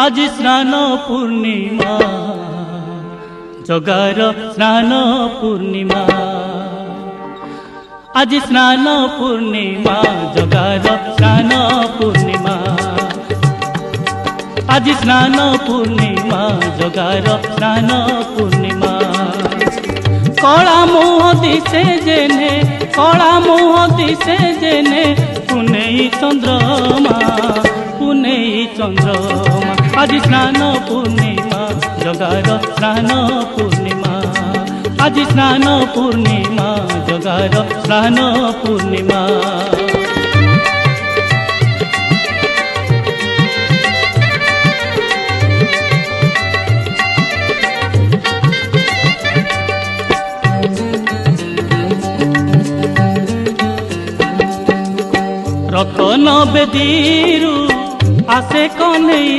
आज स्नान पूर्णिमा जगार स्नान पूर्णिमा आज स्नान पूर्णिमा जगार स्नान पूर्णिमा आज स्नान पूर्णिमा जगार स्नान पूर्णिमा कला मुह दिसे जेने कला मुह दिसे जेने पुनेई चंद्रमा पुनेई चंद्रमा आज स्नान पूर्णिमा जगार स्नान पूर्णिमा आज स्नान पूर्णिमा जगार स्नान पूर्णिमा रतन बेदीरू आसे कन्हैया